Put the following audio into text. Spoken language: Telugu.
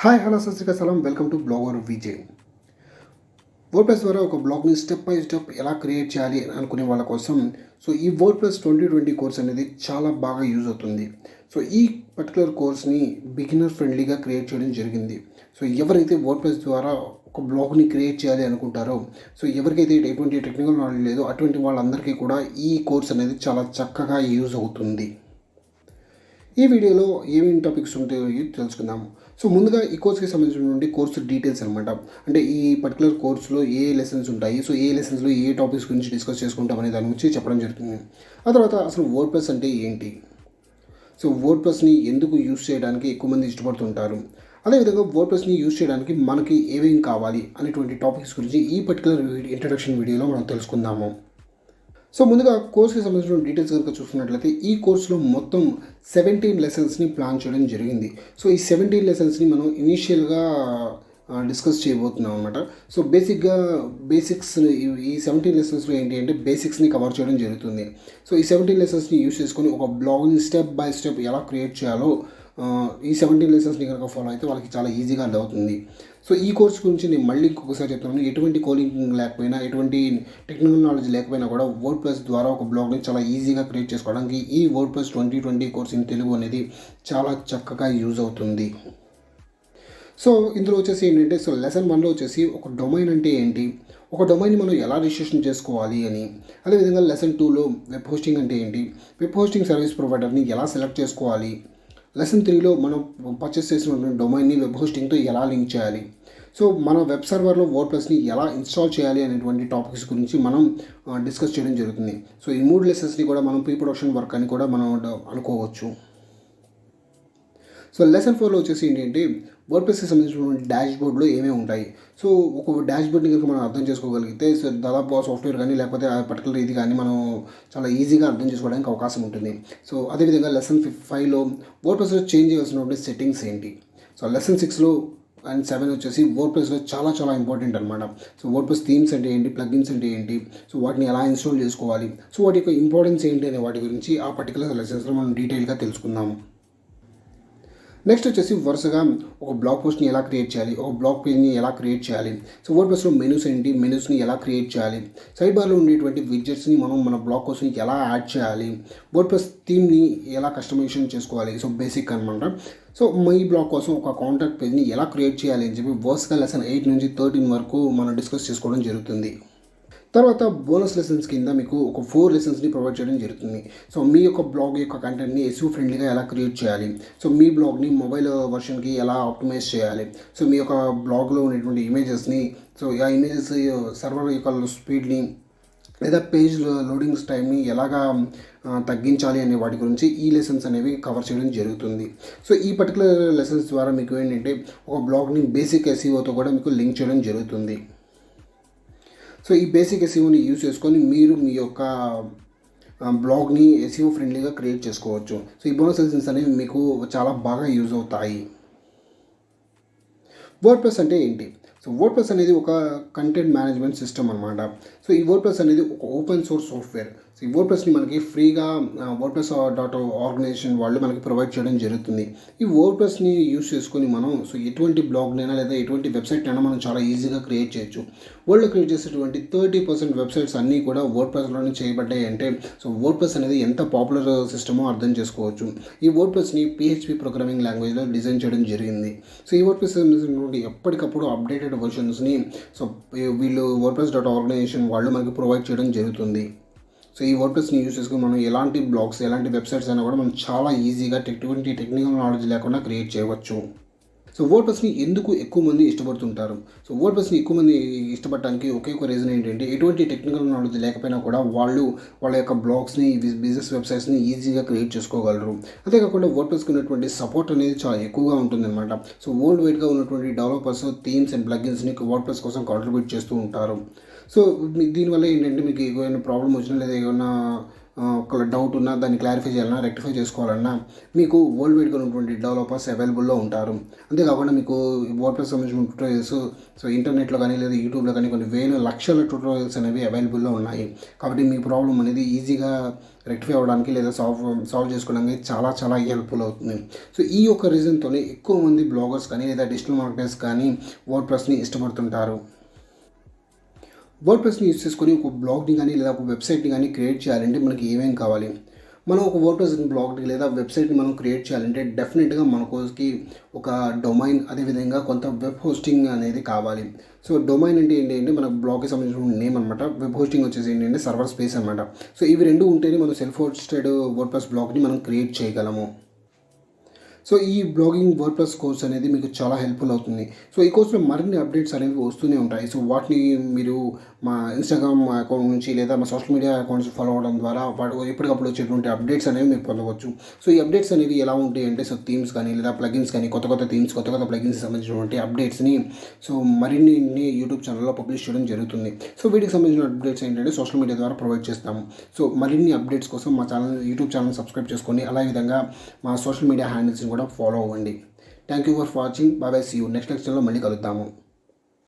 హాయ్ హలో సలాం welcome to blogger Vijay. WordPress ద్వారా ఒక బ్లాగ్ని స్టెప్ బై స్టెప్ ఎలా క్రియేట్ చేయాలి అనుకునే వాళ్ళ కోసం ఈ వర్డ్ప్రెస్ 2020 కోర్స్ అనేది చాలా బాగా యూజ్ అవుతుంది. ఈ పర్టికులర్ కోర్స్ని బిగినర్ ఫ్రెండ్లీగా క్రియేట్ చేయడం జరిగింది. ఎవరైతే వర్డ్ప్రెస్ ద్వారా ఒక బ్లాగ్ని క్రియేట్ చేయాలి అనుకుంటారో, ఎవరికైతే ఎటువంటి టెక్నికల్ నాలెడ్జ్ లేదో అటువంటి వాళ్ళందరికీ కూడా ఈ కోర్స్ అనేది చాలా చక్కగా యూజ్ అవుతుంది. ఈ వీడియోలో ఏమేమి టాపిక్స్ ఉంటాయో తెలుసుకుందాము. ముందుగా ఈ కోర్స్కి సంబంధించినటువంటి కోర్సు డీటెయిల్స్ అనమాట. అంటే ఈ పర్టికులర్ కోర్సులో ఏ లెసన్స్ ఉంటాయి, ఏ లెసన్స్లో ఏ టాపిక్స్ గురించి డిస్కస్ చేసుకుంటాం అనే దాని గురించి చెప్పడం జరుగుతుంది. ఆ తర్వాత అసలు వర్డ్ప్రెస్ అంటే ఏంటి, వర్డ్ప్రెస్ని ఎందుకు యూజ్ చేయడానికి ఎక్కువ మంది ఇష్టపడుతుంటారు, అదేవిధంగా వర్డ్ప్రెస్ని యూజ్ చేయడానికి మనకి ఏమేమి కావాలి అనేటువంటి టాపిక్స్ గురించి ఈ పర్టికులర్ ఇంట్రడక్షన్ వీడియోలో మనం తెలుసుకుందాము. ముందుగా కోర్స్కి సంబంధించిన డీటెయిల్స్ కనుక చూసుకున్నట్లయితే ఈ కోర్సులో మొత్తం 17 లెసన్స్ని ప్లాన్ చేయడం జరిగింది. ఈ 17 లెసన్స్ని మనం ఇనీషియల్గా డిస్కస్ చేయబోతున్నాం అనమాట. బేసిక్స్ ఈ 17 లెసన్స్లో ఏంటి అంటే బేసిక్స్ని కవర్ చేయడం జరుగుతుంది. ఈ 17 లెసన్స్ని యూజ్ చేసుకొని ఒక బ్లాగ్ని స్టెప్ బై స్టెప్ ఎలా క్రియేట్ చేయాలో ఈ 17 లెసన్స్ని కనుక ఫాలో అయితే వాళ్ళకి చాలా ఈజీగా అర్థమవుతుంది. ఈ కోర్స్ గురించి నేను మళ్ళీ ఇంకొకసారి చెప్తున్నాను. ఎటువంటి కోడింగ్ లేకపోయినా, ఎటువంటి టెక్నికల్ నాలెడ్జ్ లేకపోయినా కూడా వర్డ్ప్రెస్ ద్వారా ఒక బ్లాగ్ని చాలా ఈజీగా క్రియేట్ చేసుకోవడానికి ఈ వర్డ్ప్రెస్ 2020 కోర్స్ ఇన్ తెలుగు అనేది చాలా చక్కగా యూజ్ అవుతుంది. ఇందులో వచ్చేసి ఏంటంటే లెసన్ 1లో వచ్చేసి ఒక డొమైన్ అంటే ఏంటి, ఒక డొమైన్ని మనం ఎలా రిజిస్ట్రేషన్ చేసుకోవాలి అని, అదేవిధంగా లెసన్ 2లో వెబ్ హోస్టింగ్ అంటే ఏంటి, వెబ్ హోస్టింగ్ సర్వీస్ ప్రొవైడర్ని ఎలా సెలెక్ట్ చేసుకోవాలి, లెసన్ 3లో మనం పర్చేస్ చేసిన డొమైన్ని వెబ్ హోస్టింగ్తో ఎలా లింక్ చేయాలి, మన వెబ్ సర్వర్లో వర్డ్ప్రెస్ని ఎలా ఇన్స్టాల్ చేయాలి అనేటువంటి టాపిక్స్ గురించి మనం డిస్కస్ చేయడం జరుగుతుంది. ఈ 3 లెసన్స్ని కూడా మనం ప్రీ ప్రొడక్షన్ వర్క్ అని కూడా మనం అనుకోవచ్చు. లెసన్ 4లో వచ్చేసి ఏంటంటే వర్డ్ప్రెస్కి సంబంధించినటువంటి డాష్ బోర్డ్లో ఏమేమి ఉంటాయి. ఒక డాష్ బోర్డ్ని కనుక మనం అర్థం చేసుకోగలిగితే దాదాపు సాఫ్ట్వేర్ కానీ లేకపోతే ఆ పర్టికులర్ ఇది కానీ మనం చాలా ఈజీగా అర్థం చేసుకోవడానికి అవకాశం ఉంటుంది. అదేవిధంగా లెసన్ 5లో వర్డ్ప్రెస్లో చేంజ్ చేయాల్సినటువంటి సెట్టింగ్స్ ఏంటి. లెసన్ 6లో అండ్ 7 వచ్చేసి వర్డ్ప్రెస్లో చాలా చాలా ఇంపార్టెంట్ అనమాట. వర్డ్ప్రెస్ థీమ్స్ అంటే ఏంటి, ప్లగిన్స్ అంటే ఏంటి, వాటిని ఎలా ఇన్స్టాల్ చేసుకోవాలి, వాటి యొక్క ఇంపార్టెన్స్ ఏంటి అనే వాటి గురించి ఆ పర్టికులర్ లెసన్స్లో మనం డీటెయిల్గా తెలుసుకుందాము. నెక్స్ట్ వచ్చేసి వరుసగా ఒక బ్లాగ్ పోస్ట్ని ఎలా క్రియేట్ చేయాలి, ఒక బ్లాగ్ పేజ్ని ఎలా క్రియేట్ చేయాలి, వర్డ్ప్రెస్లో మెనూస్ ఏంటి, మెనూస్ని ఎలా క్రియేట్ చేయాలి, సైడ్ బార్లో ఉండేటువంటి విడ్జెట్స్ని మనం మన బ్లాగ్ కోసం ఎలా యాడ్ చేయాలి, వర్డ్ప్రెస్ థీమ్ని ఎలా కస్టమైజేషన్ చేసుకోవాలి, బేసిక్ అనమాట. మై బ్లాగ్ కోసం ఒక కాంటాక్ట్ పేజ్ని ఎలా క్రియేట్ చేయాలి అని చెప్పి వరుసగా లెసన్ 8 నుంచి 13 వరకు మనం డిస్కస్ చేసుకోవడం జరుగుతుంది. తర్వాత బోనస్ లెసన్స్ కింద మీకు ఒక 4 లెసన్స్ని ప్రొవైడ్ చేయడం జరుగుతుంది. మీ యొక్క బ్లాగ్ యొక్క కంటెంట్ని ఎస్యూ ఫ్రెండ్లీగా ఎలా క్రియేట్ చేయాలి, మీ బ్లాగ్ని మొబైల్ వర్షన్కి ఎలా ఆప్టిమైజ్ చేయాలి, మీ యొక్క బ్లాగ్లో ఉన్నటువంటి ఇమేజెస్ని ఆ ఇమేజెస్ సర్వర్ యొక్క స్పీడ్ని లేదా పేజ్ లోడింగ్స్ టైంని ఎలాగా తగ్గించాలి అనే వాటి గురించి ఈ లెసన్స్ అనేవి కవర్ చేయడం జరుగుతుంది. ఈ పర్టికులర్ లెసన్స్ ద్వారా మీకు ఏంటంటే ఒక బ్లాగ్ని బేసిక్ ఎస్ఈఓతో కూడా మీకు లింక్ చేయడం జరుగుతుంది. ఈ బేసిక్ ఎస్ఈఓని యూజ్ చేసుకొని మీరు మీ యొక్క బ్లాగ్ని ఎస్ఈఓ ఫ్రెండ్లీగా క్రియేట్ చేసుకోవచ్చు. ఈ బోనస్ లెసన్స్ అనేవి మీకు చాలా బాగా యూజ్ అవుతాయి. వర్డ్ప్రెస్ అంటే ఏంటి? వర్డ్ప్రెస్ అనేది ఒక కంటెంట్ మేనేజ్మెంట్ సిస్టమ్ అనమాట. ఈ వర్డ్ప్రెస్ అనేది ఒక ఓపెన్ సోర్స్ సాఫ్ట్వేర్. ఈ వర్డ్ప్రెస్ని మనకి ఫ్రీగా వర్డ్ప్రెస్ ఆర్గనైజేషన్ వాళ్ళు మనకి ప్రొవైడ్ చేయడం జరుగుతుంది. ఈ వర్డ్ప్రెస్ని యూజ్ చేసుకొని మనం ఎటువంటి బ్లాగ్నైనా లేదా ఎటువంటి వెబ్సైట్ అయినా మనం చాలా ఈజీగా క్రియేట్ చేయొచ్చు. వరల్డ్లో క్రియేట్ చేసేటువంటి 30% వెబ్సైట్స్ అన్నీ కూడా వర్డ్ప్రెస్లోనే చేయబడ్డాయి అంటే వర్డ్ప్రెస్ అనేది ఎంత పాపులర్ సిస్టమో అర్థం చేసుకోవచ్చు. ఈ వర్డ్ప్రెస్ని PHP ప్రోగ్రామింగ్ లాంగ్వేజ్లో డిజైన్ చేయడం జరిగింది. ఈ వర్డ్ప్రెస్ ఎప్పటికప్పుడు అప్డేటెడ్ వర్షన్స్ని వీళ్ళు వర్డ్ప్రెస్.ఆర్గనైజేషన్ వాళ్ళు మనకి ప్రొవైడ్ చేయడం జరుగుతుంది. ఈ వర్డ్ప్రెస్ని యూజ్ చేసుకుని మనం ఎలాంటి బ్లాగ్స్, ఎలాంటి వెబ్సైట్స్ అయినా కూడా మనం చాలా ఈజీగా టెక్నికల్ నాలెడ్జ్ లేకుండా క్రియేట్ చేయవచ్చు. వర్డ్ప్రెస్ని ఎందుకు ఎక్కువ మంది ఇష్టపడుతుంటారు? వర్డ్ప్రెస్ని ఎక్కువ మంది ఇష్టపడటానికి ఒకే ఒక రీజన్ ఏంటంటే ఎటువంటి టెక్నికల్ నాలెడ్జ్ లేకపోయినా కూడా వాళ్ళ యొక్క బ్లాగ్స్ని, బిజినెస్ వెబ్సైట్స్ని ఈజీగా క్రియేట్ చేసుకోగలరు. అంతేకాకుండా వర్డ్ప్రెస్కి ఉన్నటువంటి సపోర్ట్ అనేది చాలా ఎక్కువగా ఉంటుందన్నమాట. వరల్డ్ వైడ్గా ఉన్నటువంటి డెవలపర్స్ థీమ్స్ అండ్ ప్లగిన్స్ని వర్డ్ప్రెస్ కోసం కాంట్రిబ్యూట్ చేస్తూ ఉంటారు. దీనివల్ల ఏంటంటే మీకు ఏమైనా ప్రాబ్లం వచ్చినా లేదా ఏమైనా ఒక డౌట్ ఉన్నా దాన్ని క్లారిఫై చేయాలన్నా, రెక్టిఫై చేసుకోవాలన్నా మీకు వరల్డ్ వైడ్గా ఉన్నటువంటి డెవలపర్స్ అవైలబుల్లో ఉంటారు. అంతేకాకుండా మీకు వర్డ్ప్రెస్ సంబంధించిన ట్యూటోరియల్స్ ఇంటర్నెట్లో కానీ లేదా యూట్యూబ్లో కానీ కొన్ని వేల లక్షల ట్యూటోరియల్స్ అనేవి అవైలబుల్లో ఉన్నాయి. కాబట్టి మీ ప్రాబ్లం అనేది ఈజీగా రెక్టిఫై అవ్వడానికి లేదా సాల్వ్ చేసుకోవడానికి చాలా చాలా హెల్ప్ఫుల్ అవుతుంది. సో ఈ యొక్క రీజన్తోనే ఎక్కువ మంది బ్లాగర్స్ కానీ లేదా డిజిటల్ మార్కెటర్స్ కానీ వర్డ్ప్రెస్ని ఇష్టపడుతుంటారు. వర్డ్ప్రెస్ని యూజ్ చేసుకొని ఒక బ్లాగ్ని కానీ లేదా ఒక వెబ్సైట్ని కానీ క్రియేట్ చేయాలంటే మనకి ఏమేమి కావాలి? మనం ఒక వర్డ్ప్రెస్ బ్లాగ్ని లేదా వెబ్సైట్ని మనం క్రియేట్ చేయాలంటే డెఫినెట్గా మనకి ఒక డొమైన్, అదేవిధంగా కొంత వెబ్ హోస్టింగ్ అనేది కావాలి. సో డొమైన్ అంటే ఏంటంటే మన బ్లాగ్కి సంబంధించిన నేమ్ అనమాట. వెబ్ హోస్టింగ్ వచ్చేసి ఏంటంటే సర్వర్ స్పేస్ అనమాట. సో ఇవి రెండు ఉంటేనే మనం సెల్ఫ్ హోస్టెడ్ వర్డ్ప్రెస్ బ్లాగ్ని మనం క్రియేట్ చేయగలము. సో ఈ బ్లాగింగ్ వర్డ్ప్రెస్ కోర్స్ అనేది మీకు చాలా హెల్ప్ఫుల్ అవుతుంది. సో ఈ కోర్సులో మరిన్ని అప్డేట్స్ అనేవి వస్తూనే ఉంటాయి. సో వాటిని మీరు మా ఇన్స్టాగ్రామ్ అకౌంట్ నుంచి లేదా మా సోషల్ మీడియా అకౌంట్స్ ఫాలో అవ్వడం ద్వారా వాడు ఎప్పటికప్పుడు వచ్చేటువంటి అప్డేట్స్ అనేవి మీరు పొందవచ్చు. సో ఈ అప్డేట్స్ అనేవి ఎలా ఉంటాయి అంటే, సో థీమ్స్ కానీ లేదా ప్లగిన్స్ కానీ కొత్త థీమ్స్, కొత్త ప్లగిన్స్ సంబంధించినటువంటి అప్డేట్స్ని సో మరిన్ని యూట్యూబ్ ఛానల్లో పబ్లిష్ చేయడం జరుగుతుంది. సో వీటికి సంబంధించిన అప్డేట్స్ ఏంటంటే సోషల్ మీడియా ద్వారా ప్రొవైడ్ చేస్తాము. సో మరిన్ని అప్డేట్స్ కోసం మా యూట్యూబ్ ఛానల్ సబ్స్క్రైబ్ చేసుకోండి. అలాగే మా సోషల్ మీడియా హ్యాండిల్స్ని కూడా ఫాలో అవ్వండి. Thank you for watching. Bye. See you next లెక్చర్లో మళ్ళీ కలుద్దాము.